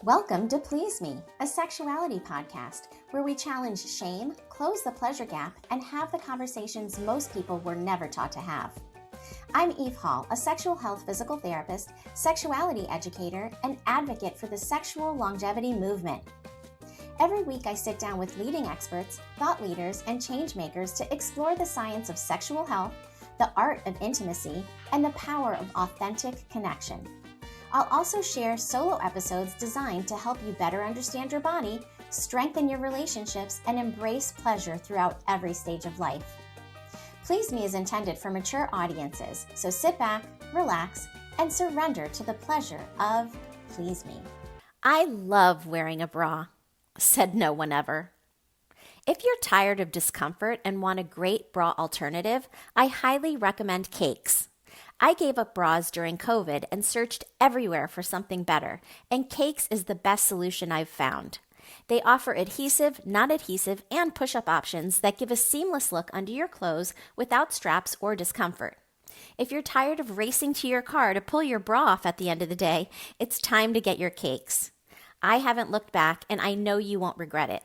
Welcome to Please Me, a sexuality podcast where we challenge shame, close the pleasure gap, and have the conversations most people were never taught to have. I'm Eve Hall, a sexual health physical therapist, sexuality educator, and advocate for the sexual longevity movement. Every week I sit down with leading experts, thought leaders, and change makers to explore the science of sexual health, the art of intimacy, and the power of authentic connection. I'll also share solo episodes designed to help you better understand your body, strengthen your relationships, and embrace pleasure throughout every stage of life. Please Me is intended for mature audiences, so sit back, relax, and surrender to the pleasure of Please Me. I love wearing a bra, said no one ever. If you're tired of discomfort and want a great bra alternative, I highly recommend Cakes. I gave up bras during COVID and searched everywhere for something better, and Cakes is the best solution I've found. They offer adhesive, not adhesive, and push-up options that give a seamless look under your clothes without straps or discomfort. If you're tired of racing to your car to pull your bra off at the end of the day, it's time to get your Cakes. I haven't looked back, and I know you won't regret it.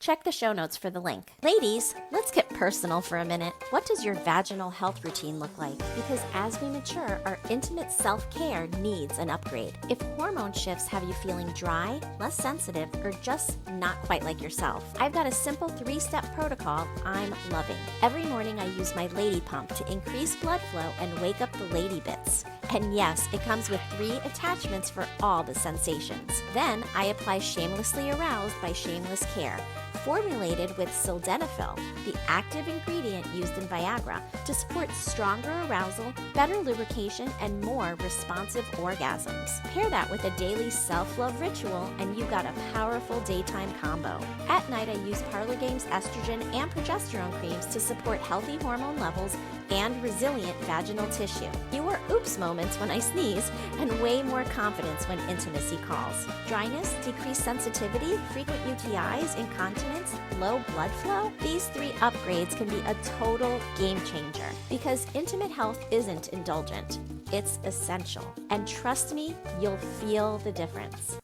Check the show notes for the link. Ladies, let's get personal for a minute. What does your vaginal health routine look like? Because as we mature, our intimate self-care needs an upgrade. If hormone shifts have you feeling dry, less sensitive, or just not quite like yourself, I've got a simple 3-step protocol I'm loving. Every morning I use my lady pump to increase blood flow and wake up the lady bits. And yes, it comes with 3 attachments for all the sensations. Then I apply Shamelessly Aroused by Shameless Care, formulated with sildenafil, the active ingredient used in Viagra, to support stronger arousal, better lubrication, and more responsive orgasms. Pair that with a daily self-love ritual, and you've got a powerful daytime combo. At night, I use Parlogame's estrogen and progesterone creams to support healthy hormone levels and resilient vaginal tissue. Fewer oops moments when I sneeze, and way more confidence when intimacy calls. Dryness, decreased sensitivity, frequent UTIs, incontinence, low blood flow? These 3 upgrades can be a total game changer, because intimate health isn't indulgent. It's essential. And trust me, you'll feel the difference.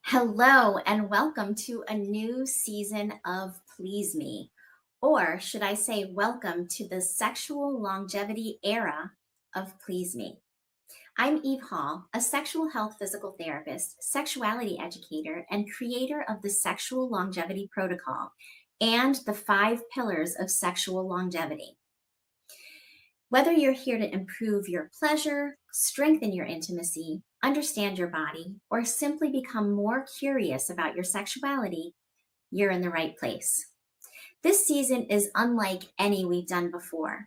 Hello, and welcome to a new season of Please Me. Or should I say, welcome to the sexual longevity era of Please Me. I'm Eve Hall, a sexual health physical therapist, sexuality educator, and creator of the Sexual Longevity Protocol and the 5 pillars of sexual longevity. Whether you're here to improve your pleasure, strengthen your intimacy, understand your body, or simply become more curious about your sexuality, you're in the right place. This season is unlike any we've done before.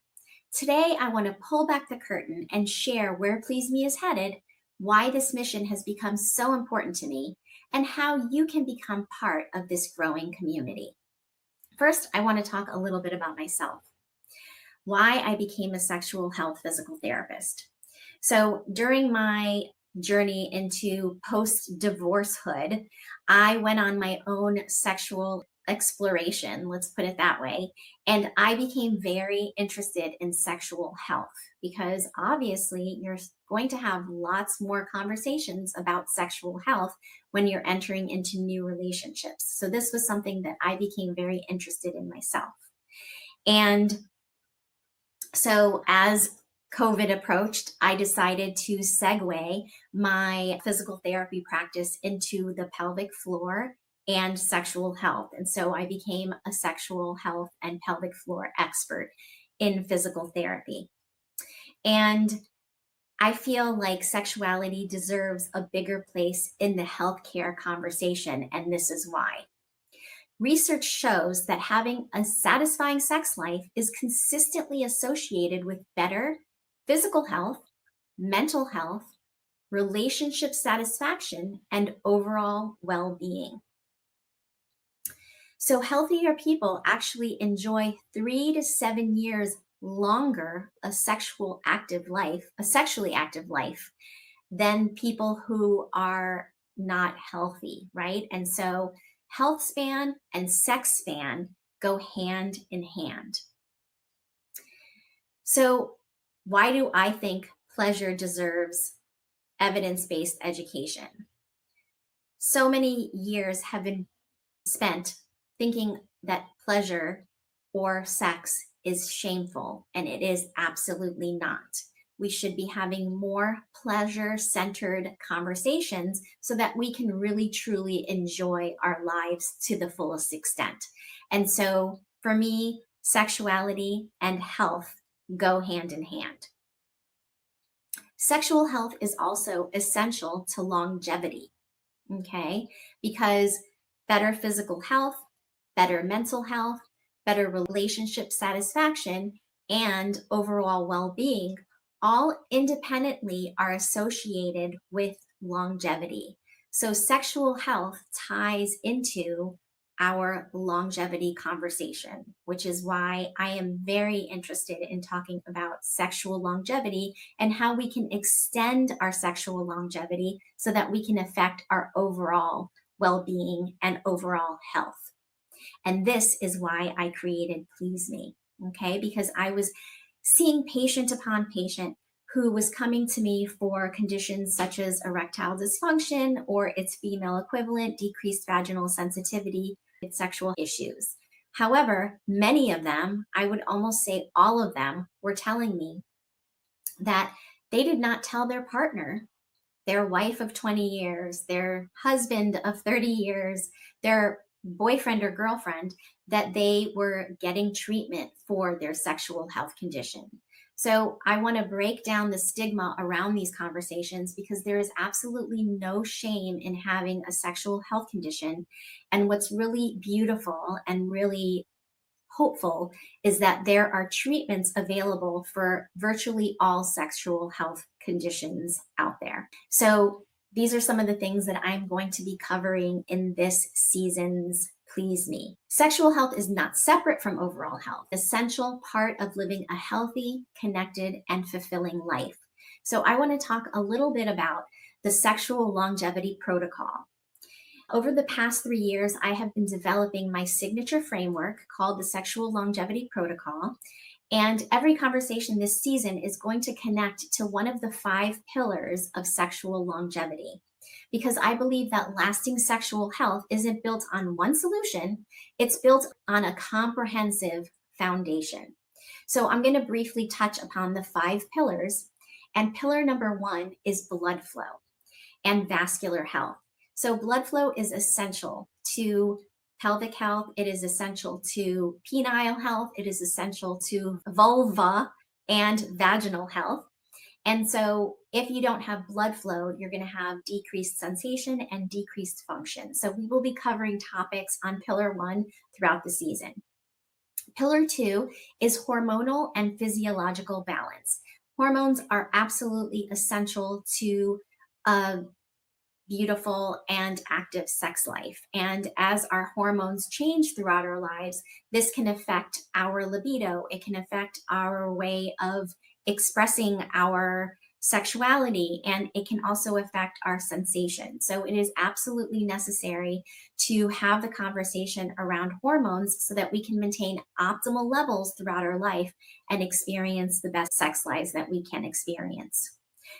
Today, I want to pull back the curtain and share where Please Me is headed, why this mission has become so important to me, and how you can become part of this growing community. First, I want to talk a little bit about myself, why I became a sexual health physical therapist. So during my journey into post-divorcehood, I went on my own sexual exploration, let's put it that way, and I became very interested in sexual health because obviously you're going to have lots more conversations about sexual health when you're entering into new relationships. So this was something that I became very interested in myself. And so as COVID approached, I decided to segue my physical therapy practice into the pelvic floor and sexual health. And so I became a sexual health and pelvic floor expert in physical therapy. And I feel like sexuality deserves a bigger place in the healthcare conversation, and this is why. Research shows that having a satisfying sex life is consistently associated with better physical health, mental health, relationship satisfaction, and overall well-being. So healthier people actually enjoy 3 to 7 years longer a sexually active life than people who are not healthy, right? And so health span and sex span go hand in hand. So why do I think pleasure deserves evidence-based education? So many years have been spent thinking that pleasure or sex is shameful, and it is absolutely not. We should be having more pleasure centered conversations so that we can really truly enjoy our lives to the fullest extent. And so for me, sexuality and health go hand in hand. Sexual health is also essential to longevity, okay? Because better physical health, better mental health, better relationship satisfaction, and overall well being all independently are associated with longevity. So, sexual health ties into our longevity conversation, which is why I am very interested in talking about sexual longevity and how we can extend our sexual longevity so that we can affect our overall well being and overall health. And this is why I created Please Me, okay? Because I was seeing patient upon patient who was coming to me for conditions such as erectile dysfunction or its female equivalent, decreased vaginal sensitivity, sexual issues. However, many of them, I would almost say all of them, were telling me that they did not tell their partner, their wife of 20 years, their husband of 30 years, their boyfriend or girlfriend, that they were getting treatment for their sexual health condition. So I want to break down the stigma around these conversations because there is absolutely no shame in having a sexual health condition. And what's really beautiful and really hopeful is that there are treatments available for virtually all sexual health conditions out there. So, these are some of the things that I'm going to be covering in this season's Please Me. Sexual health is not separate from overall health, essential part of living a healthy, connected, and fulfilling life. So, I want to talk a little bit about the sexual longevity protocol. Over the past 3 years, I have been developing my signature framework called the Sexual Longevity Protocol. And every conversation this season is going to connect to one of the 5 pillars of sexual longevity. Because I believe that lasting sexual health isn't built on one solution, it's built on a comprehensive foundation. So I'm going to briefly touch upon the 5 pillars. And pillar number 1 is blood flow and vascular health. So, blood flow is essential to pelvic health. It is essential to penile health. It is essential to vulva and vaginal health. And so, if you don't have blood flow, you're going to have decreased sensation and decreased function. So, we will be covering topics on pillar 1 throughout the season. Pillar 2 is hormonal and physiological balance. Hormones are absolutely essential to beautiful and active sex life. And as our hormones change throughout our lives, this can affect our libido. It can affect our way of expressing our sexuality, and it can also affect our sensation. So it is absolutely necessary to have the conversation around hormones so that we can maintain optimal levels throughout our life and experience the best sex lives that we can experience.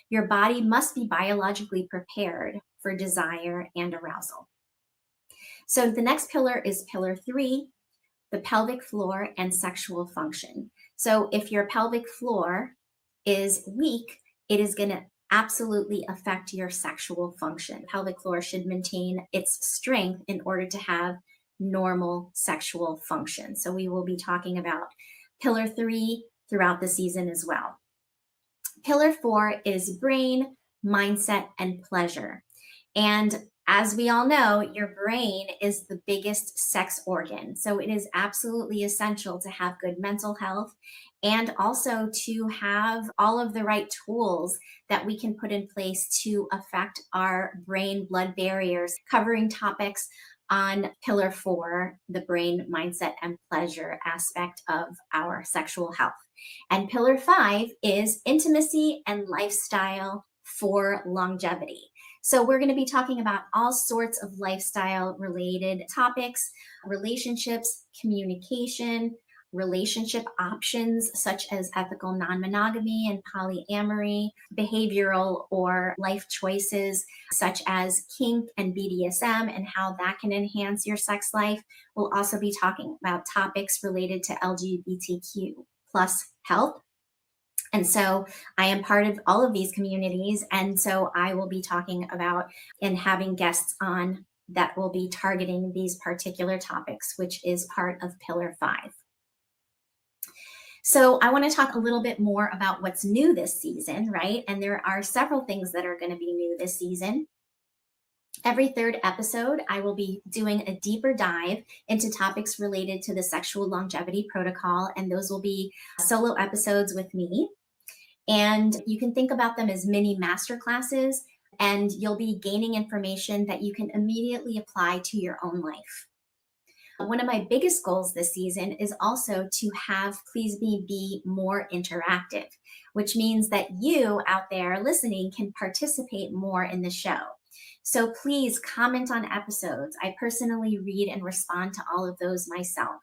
Your body must be biologically prepared for desire and arousal. So the next pillar is pillar 3, the pelvic floor and sexual function. So if your pelvic floor is weak, it is going to absolutely affect your sexual function. Pelvic floor should maintain its strength in order to have normal sexual function. So we will be talking about pillar 3 throughout the season as well. Pillar 4 is brain, mindset, and pleasure. And as we all know, your brain is the biggest sex organ. So it is absolutely essential to have good mental health and also to have all of the right tools that we can put in place to affect our brain blood barriers, covering topics on pillar 4, the brain, mindset, and pleasure aspect of our sexual health. And pillar 5 is intimacy and lifestyle for longevity. So we're going to be talking about all sorts of lifestyle related topics, relationships, communication, relationship options such as ethical non-monogamy and polyamory, behavioral or life choices such as kink and BDSM and how that can enhance your sex life. We'll also be talking about topics related to LGBTQ plus health. And so I am part of all of these communities. And so I will be talking about and having guests on that will be targeting these particular topics, which is part of Pillar 5. So I want to talk a little bit more about what's new this season, right? And there are several things that are going to be new this season. Every third episode, I will be doing a deeper dive into topics related to the sexual longevity protocol, and those will be solo episodes with me. And you can think about them as mini master classes, and you'll be gaining information that you can immediately apply to your own life. One of my biggest goals this season is also to have Please Me be more interactive, which means that you out there listening can participate more in the show. So please comment on episodes. I personally read and respond to all of those myself.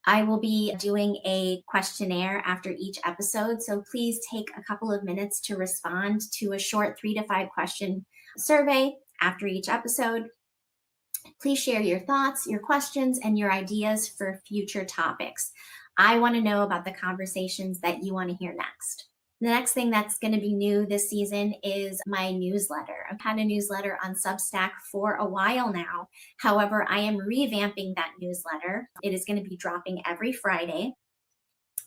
I will be doing a questionnaire after each episode, so please take a couple of minutes to respond to a short 3 to 5 question survey after each episode. Please share your thoughts, your questions, and your ideas for future topics. I want to know about the conversations that you want to hear next. The next thing that's going to be new this season is my newsletter. I've had a newsletter on Substack for a while now. However, I am revamping that newsletter. It is going to be dropping every Friday.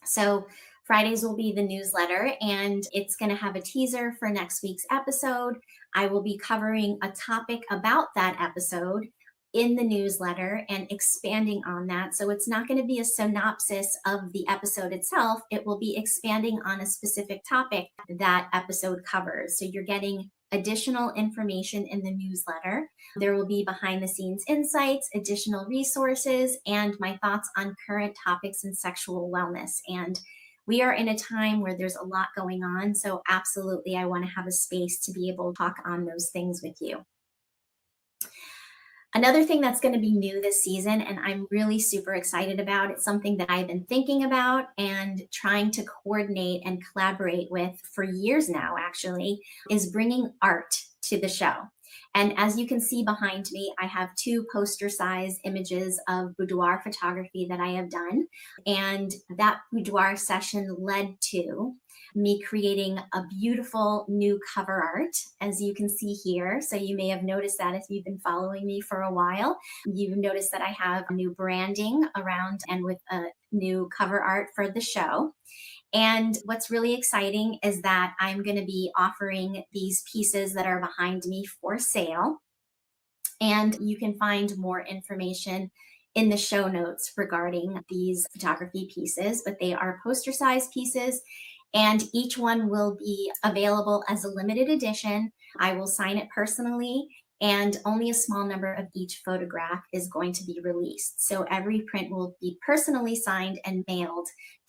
So Fridays will be the newsletter, and it's going to have a teaser for next week's episode. I will be covering a topic about that episode in the newsletter and expanding on that. So it's not going to be a synopsis of the episode itself. It will be expanding on a specific topic that episode covers. So you're getting additional information in the newsletter. There will be behind the scenes insights, additional resources, and my thoughts on current topics in sexual wellness. And we are in a time where there's a lot going on. So absolutely, I want to have a space to be able to talk on those things with you. Another thing that's going to be new this season, and I'm really super excited about, it's something that I've been thinking about and trying to coordinate and collaborate with for years now, actually, is bringing art to the show. And as you can see behind me, I have 2 poster-sized images of boudoir photography that I have done. And that boudoir session led to me creating a beautiful new cover art, as you can see here. So you may have noticed that if you've been following me for a while. You've noticed that I have new branding around and with a new cover art for the show. And what's really exciting is that I'm going to be offering these pieces that are behind me for sale. And you can find more information in the show notes regarding these photography pieces, but they are poster-sized pieces, and each one will be available as a limited edition. I will sign it personally, and only a small number of each photograph is going to be released. So every print will be personally signed and mailed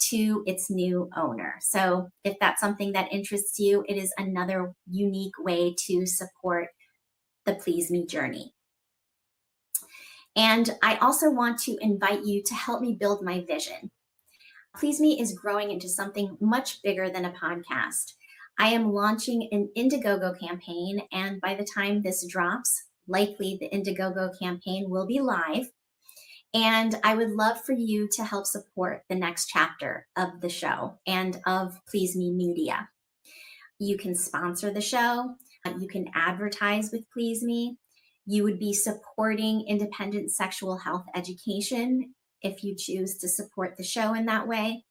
to its new owner. So if that's something that interests you, it is another unique way to support the Please Me journey. And I also want to invite you to help me build my vision. Please Me is growing into something much bigger than a podcast. I am launching an Indiegogo campaign, and by the time this drops, likely the Indiegogo campaign will be live. And I would love for you to help support the next chapter of the show and of Please Me Media. You can sponsor the show. You can advertise with Please Me. You would be supporting independent sexual health education if you choose to support the show in that way.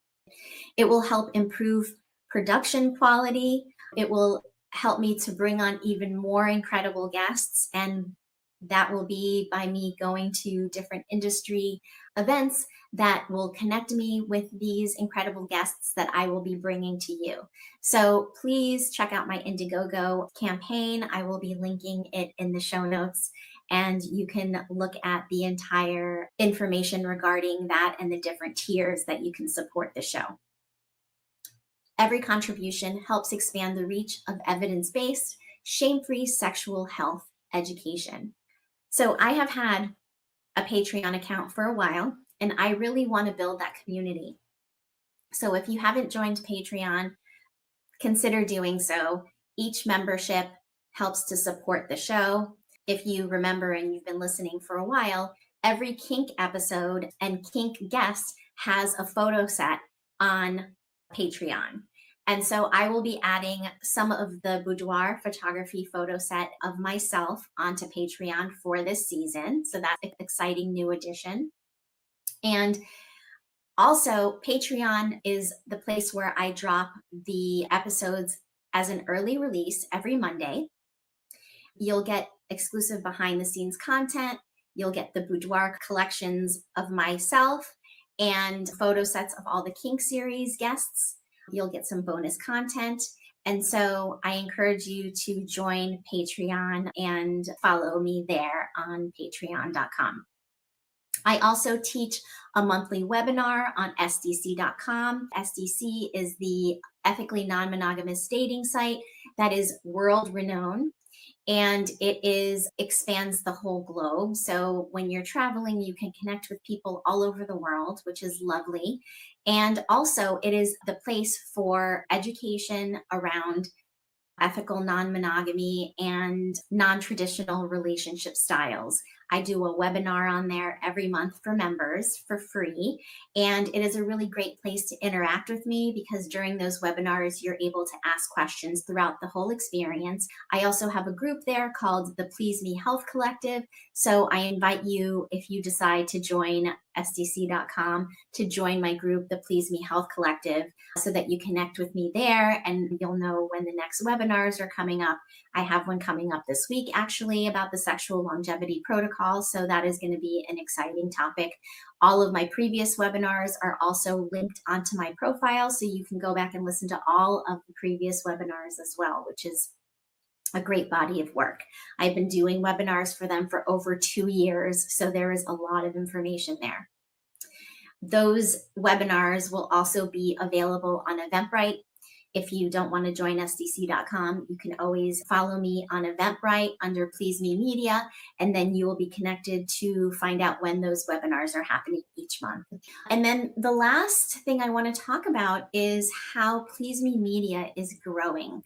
It will help improve production quality. It will help me to bring on even more incredible guests, and that will be by me going to different industry events that will connect me with these incredible guests that I will be bringing to you. So please check out my Indiegogo campaign. I will be linking it in the show notes, and you can look at the entire information regarding that and the different tiers that you can support the show. Every contribution helps expand the reach of evidence-based, shame-free sexual health education. So I have had a Patreon account for a while, and I really want to build that community. So if you haven't joined Patreon, consider doing so. Each membership helps to support the show. If you remember and you've been listening for a while, every kink episode and kink guest has a photo set on Patreon. And so I will be adding some of the boudoir photography photo set of myself onto Patreon for this season. So that's an exciting new addition. And also, Patreon is the place where I drop the episodes as an early release every Monday. You'll get exclusive behind the scenes content. You'll get the boudoir collections of myself and photo sets of all the kink series guests. You'll get some bonus content. And so I encourage you to join Patreon and follow me there on patreon.com. I also teach a monthly webinar on SDC.com. SDC is the ethically non-monogamous dating site that is world renowned, and it expands the whole globe. So when you're traveling, you can connect with people all over the world, which is lovely. And also it is the place for education around ethical non-monogamy and non-traditional relationship styles. I do a webinar on there every month for members for free. And it is a really great place to interact with me because during those webinars, you're able to ask questions throughout the whole experience. I also have a group there called the Please Me Health Collective. So I invite you, if you decide to join SDC.com, to join my group, the Please Me Health Collective, so that you connect with me there and you'll know when the next webinars are coming up. I have one coming up this week, actually, about the sexual longevity protocol. So that is going to be an exciting topic. All of my previous webinars are also linked onto my profile, so you can go back and listen to all of the previous webinars as well, which is a great body of work. I've been doing webinars for them for over 2 years, so there is a lot of information there. Those webinars will also be available on Eventbrite. If you don't want to join SDC.com, you can always follow me on Eventbrite under Please Me Media, and then you will be connected to find out when those webinars are happening each month. And then the last thing I want to talk about is how Please Me Media is growing.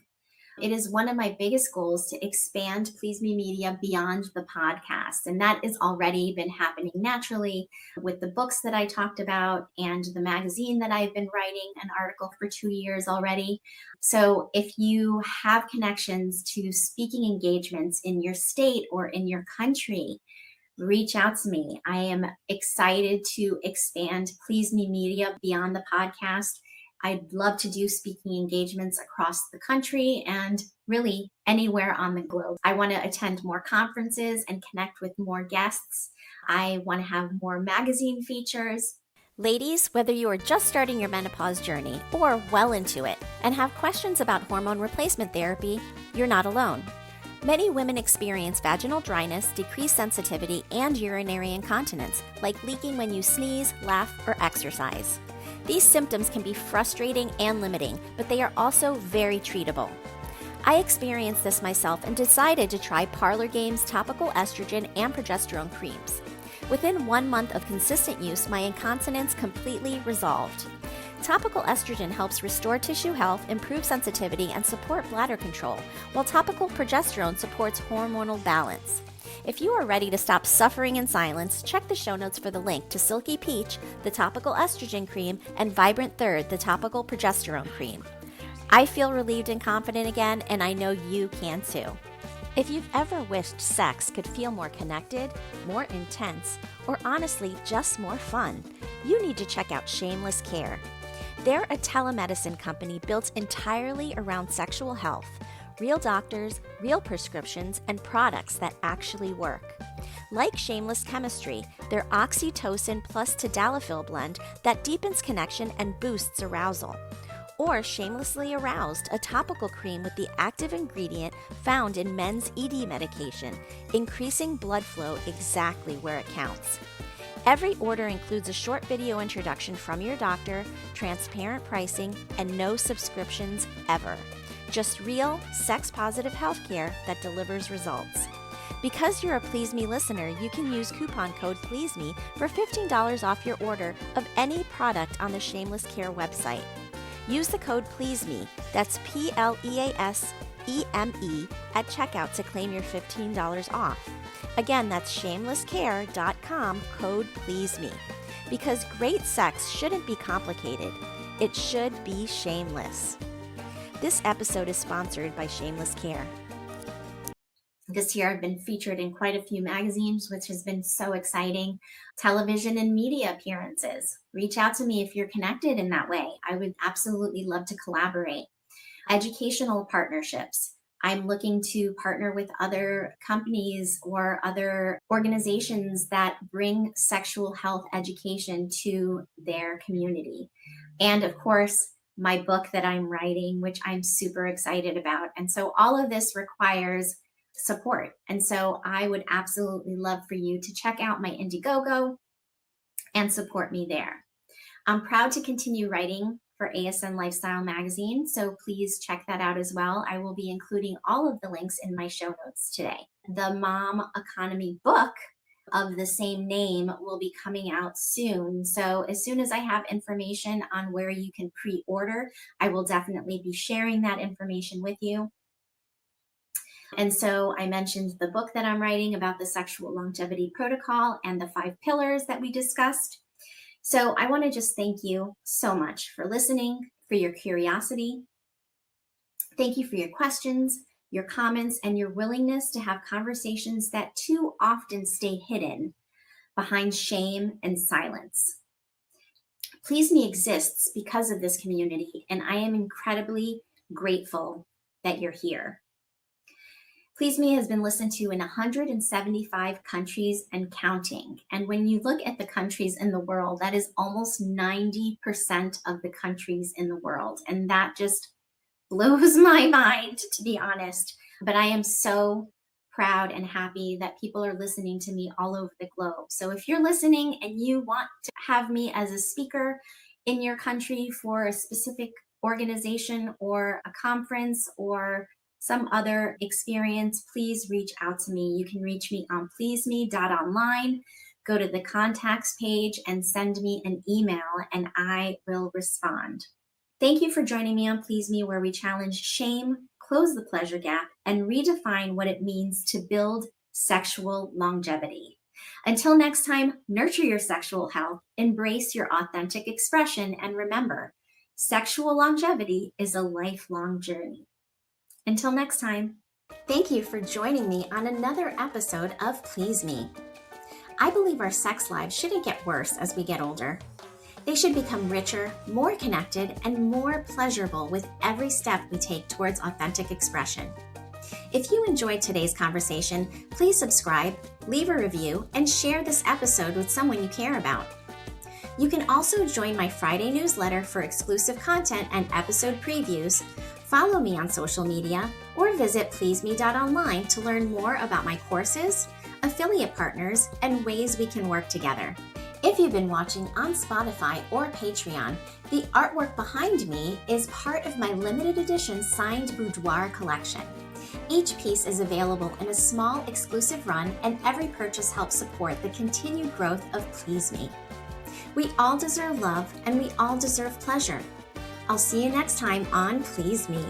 It is one of my biggest goals to expand Please Me Media beyond the podcast. And that has already been happening naturally with the books that I talked about and the magazine that I've been writing an article for 2 years already. So if you have connections to speaking engagements in your state or in your country, reach out to me. I am excited to expand Please Me Media beyond the podcast. I'd love to do speaking engagements across the country and really anywhere on the globe. I want to attend more conferences and connect with more guests. I want to have more magazine features. Ladies, whether you are just starting your menopause journey or well into it and have questions about hormone replacement therapy, you're not alone. Many women experience vaginal dryness, decreased sensitivity, and urinary incontinence, like leaking when you sneeze, laugh, or exercise. These symptoms can be frustrating and limiting, but they are also very treatable. I experienced this myself and decided to try Parlor Game's topical estrogen and progesterone creams. Within 1 month of consistent use, my incontinence completely resolved. Topical estrogen helps restore tissue health, improve sensitivity, and support bladder control, while topical progesterone supports hormonal balance. If you are ready to stop suffering in silence, check the show notes for the link to Silky Peach, the topical estrogen cream, and Vibrant Third, the topical progesterone cream. I feel relieved and confident again, and I know you can too. If you've ever wished sex could feel more connected, more intense, or honestly just more fun, you need to check out Shameless Care. They're a telemedicine company built entirely around sexual health. Real doctors, real prescriptions, and products that actually work. Like Shameless Chemistry, their oxytocin plus tadalafil blend that deepens connection and boosts arousal. Or Shamelessly Aroused, a topical cream with the active ingredient found in men's ED medication, increasing blood flow exactly where it counts. Every order includes a short video introduction from your doctor, transparent pricing, and no subscriptions ever. Just real, sex-positive healthcare that delivers results. Because you're a Please Me listener, you can use coupon code PLEASEME for $15 off your order of any product on the Shameless Care website. Use the code PLEASEME, that's PLEASEME, at checkout to claim your $15 off. Again, that's shamelesscare.com, code PLEASEME. Because great sex shouldn't be complicated. It should be shameless. This episode is sponsored by Shameless Care. This year I've been featured in quite a few magazines, which has been so exciting. Television and media appearances. Reach out to me if you're connected in that way. I would absolutely love to collaborate. Educational partnerships. I'm looking to partner with other companies or other organizations that bring sexual health education to their community. And of course, my book that I'm writing, which I'm super excited about. And so all of this requires support. And so I would absolutely love for you to check out my Indiegogo and support me there. I'm proud to continue writing for ASN Lifestyle Magazine, so please check that out as well. I will be including all of the links in my show notes today. The Mom Economy book of the same name will be coming out soon. So as soon as I have information on where you can pre-order, I will definitely be sharing that information with you. And so I mentioned the book that I'm writing about the sexual longevity protocol and the 5 pillars that we discussed. So I want to just thank you so much for listening, for your curiosity. Thank you for your questions, your comments, and your willingness to have conversations that too often stay hidden behind shame and silence. Please Me exists because of this community, and I am incredibly grateful that you're here. Please Me has been listened to in 175 countries and counting. And when you look at the countries in the world, that is almost 90% of the countries in the world. And that just blows my mind, to be honest. But I am so proud and happy that people are listening to me all over the globe. So if you're listening and you want to have me as a speaker in your country for a specific organization or a conference or some other experience, please reach out to me. You can reach me on pleaseme.online. Go to the contacts page and send me an email and I will respond. Thank you for joining me on Please Me, where we challenge shame, close the pleasure gap, and redefine what it means to build sexual longevity. Until next time, nurture your sexual health, embrace your authentic expression, and remember, sexual longevity is a lifelong journey. Until next time. Thank you for joining me on another episode of Please Me. I believe our sex lives shouldn't get worse as we get older. They should become richer, more connected, and more pleasurable with every step we take towards authentic expression. If you enjoyed today's conversation, please subscribe, leave a review, and share this episode with someone you care about. You can also join my Friday newsletter for exclusive content and episode previews, follow me on social media, or visit pleaseme.online to learn more about my courses, affiliate partners, and ways we can work together. If you've been watching on Spotify or Patreon, the artwork behind me is part of my limited edition signed boudoir collection. Each piece is available in a small exclusive run, and every purchase helps support the continued growth of Please Me. We all deserve love, and we all deserve pleasure. I'll see you next time on Please Me.